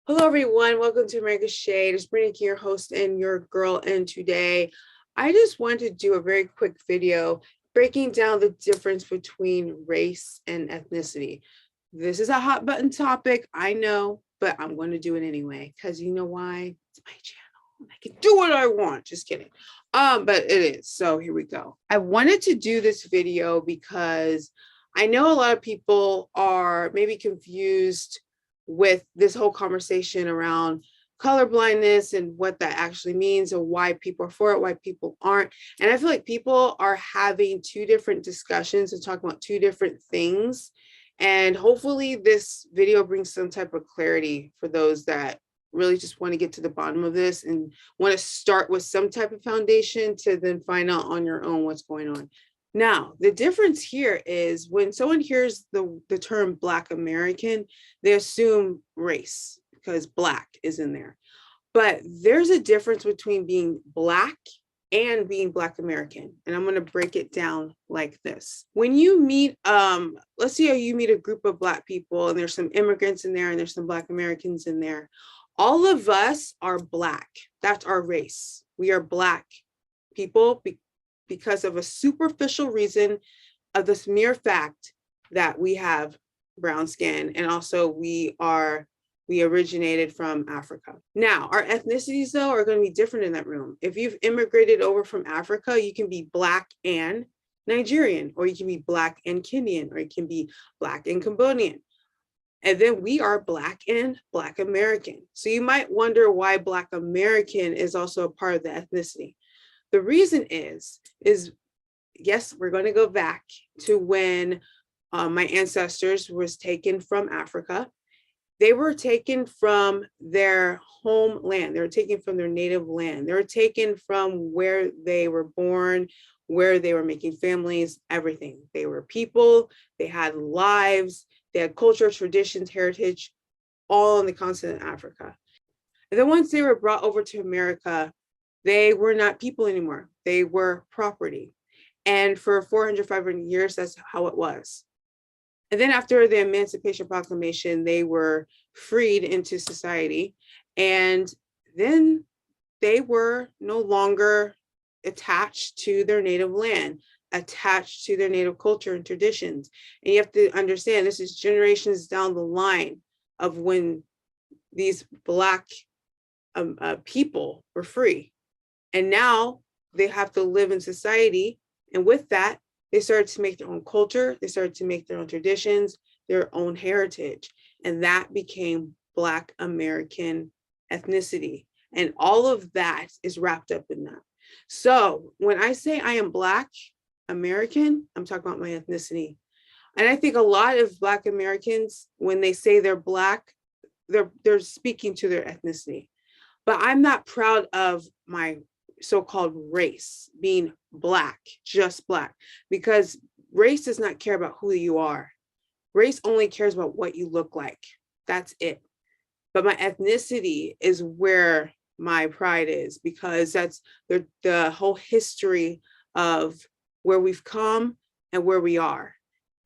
Hello, everyone. Welcome to America's Shade. It's Brittany King, your host and your girl. And today, I just wanted to do a very quick video breaking down the difference between race and ethnicity. This is a hot button topic, I know, but I'm going to do it anyway because you know why? It's my channel. I can do what I want. Just kidding. But it is. So here we go. I wanted to do this video because I know a lot of people are maybe confused with this whole conversation around colorblindness and what that actually means and why people are for it, why people aren't. And I feel like people are having two different discussions and talking about two different things. And hopefully this video brings some type of clarity for those that really just want to get to the bottom of this and want to start with some type of foundation to then find out on your own what's going on. Now, the difference here is when someone hears the term Black American, they assume race because Black is in there. But there's a difference between being Black and being Black American. And I'm going to break it down like this. When you meet, let's say you meet a group of Black people and there's some immigrants in there and there's some Black Americans in there. All of us are Black. That's our race. We are Black people because of a superficial reason of this mere fact that we have brown skin, and also we originated from Africa. Now, our ethnicities though are going to be different in that room. If you've immigrated over from Africa, you can be Black and Nigerian, or you can be Black and Kenyan, or you can be Black and Cambodian. And then we are Black and Black American. So you might wonder why Black American is also a part of the ethnicity. The reason is yes, we're going to go back to when my ancestors was taken from Africa. They were taken from their homeland. They were taken from their native land. They were taken from where they were born, where they were making families, everything. They were people, they had lives, they had culture, traditions, heritage, all on the continent of Africa. And then once they were brought over to America, they were not people anymore. They were property. And for 400, 500 years, that's how it was. And then after the Emancipation Proclamation, they were freed into society. And then they were no longer attached to their native land, attached to their native culture and traditions. And you have to understand, this is generations down the line of when these Black people were free. And now they have to live in society. And with that, they started to make their own culture. They started to make their own traditions, their own heritage. And that became Black American ethnicity. And all of that is wrapped up in that. So when I say I am Black American, I'm talking about my ethnicity. And I think a lot of Black Americans, when they say they're Black, they're speaking to their ethnicity. But I'm not proud of my so-called race, being Black, just Black, because race does not care about who you are. Race only cares about what you look like. That's it. But my ethnicity is where my pride is, because that's the whole history of where we've come and where we are.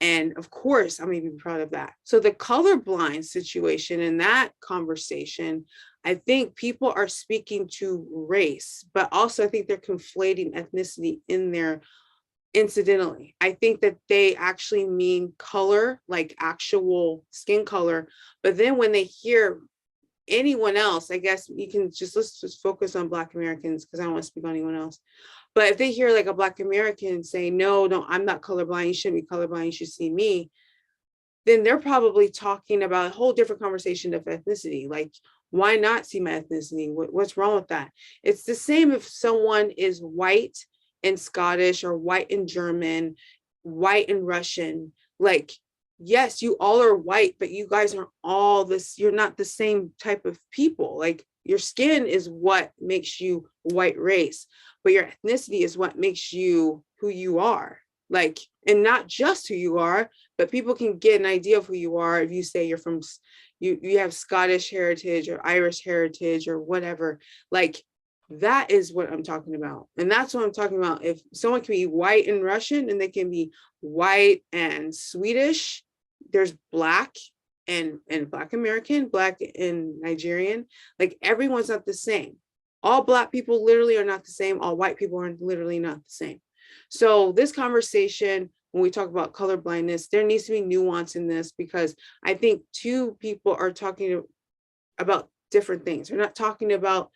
And of course, I'm going to be proud of that. So the colorblind situation in that conversation, I think people are speaking to race, but also I think they're conflating ethnicity in there incidentally. I think that they actually mean color, like actual skin color. But then when they hear anyone else, I guess you can let's just focus on Black Americans because I don't want to speak on anyone else. But if they hear like a Black American say, no, I'm not colorblind, you shouldn't be colorblind, you should see me, then they're probably talking about a whole different conversation of ethnicity. Like, why not see my ethnicity? What's wrong with that? It's the same if someone is white and Scottish, or white and German, white and Russian. Like, yes, you all are white, but you guys are all this, you're not the same type of people. Like, your skin is what makes you white race, but your ethnicity is what makes you who you are. Like, and not just who you are, but people can get an idea of who you are if you say you're from, you have Scottish heritage or Irish heritage or whatever. Like, that is what I'm talking about. And that's what I'm talking about. If someone can be white and Russian and they can be white and Swedish, there's Black and Black American, Black and Nigerian, like everyone's not the same. All Black people literally are not the same. All white people are literally not the same. So this conversation, when we talk about colorblindness, there needs to be nuance in this, because I think two people are talking about different things. We're not talking about,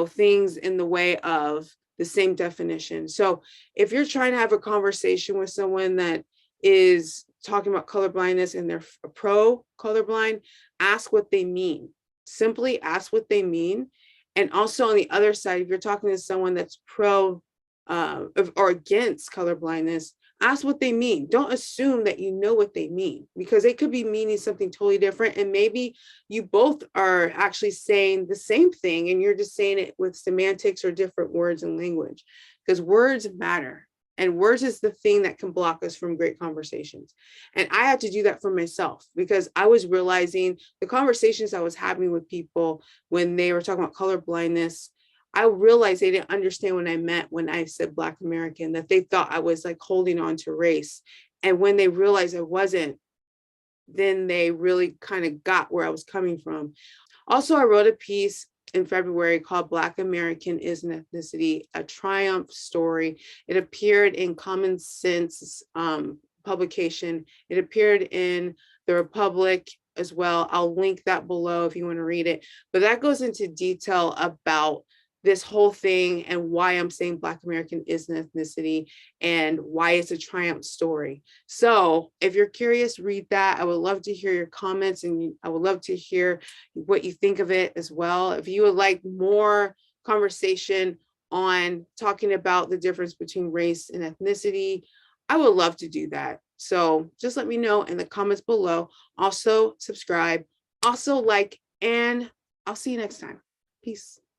things in the way of the same definition. So if you're trying to have a conversation with someone that is talking about colorblindness and they're pro colorblind, ask what they mean. Simply ask what they mean. And also on the other side, if you're talking to someone that's pro or against colorblindness, ask what they mean. Don't assume that you know what they mean, because they could be meaning something totally different. And maybe you both are actually saying the same thing and you're just saying it with semantics or different words and language, because words matter. And words is the thing that can block us from great conversations. And I had to do that for myself, because I was realizing the conversations I was having with people when they were talking about color blindness, I realized they didn't understand what I meant when I said Black American, that they thought I was like holding on to race. And when they realized I wasn't, then they really kind of got where I was coming from. Also, I wrote a piece in February called Black American is an Ethnicity, a Triumph Story. It appeared in Common Sense publication. It appeared in The Republic as well. I'll link that below if you want to read it. But that goes into detail about this whole thing and why I'm saying Black American is an ethnicity and why it's a triumph story. So if you're curious, read that. I would love to hear your comments, and I would love to hear what you think of it as well. If you would like more conversation on talking about the difference between race and ethnicity, I would love to do that. So just let me know in the comments below. Also subscribe, also like, and I'll see you next time. Peace.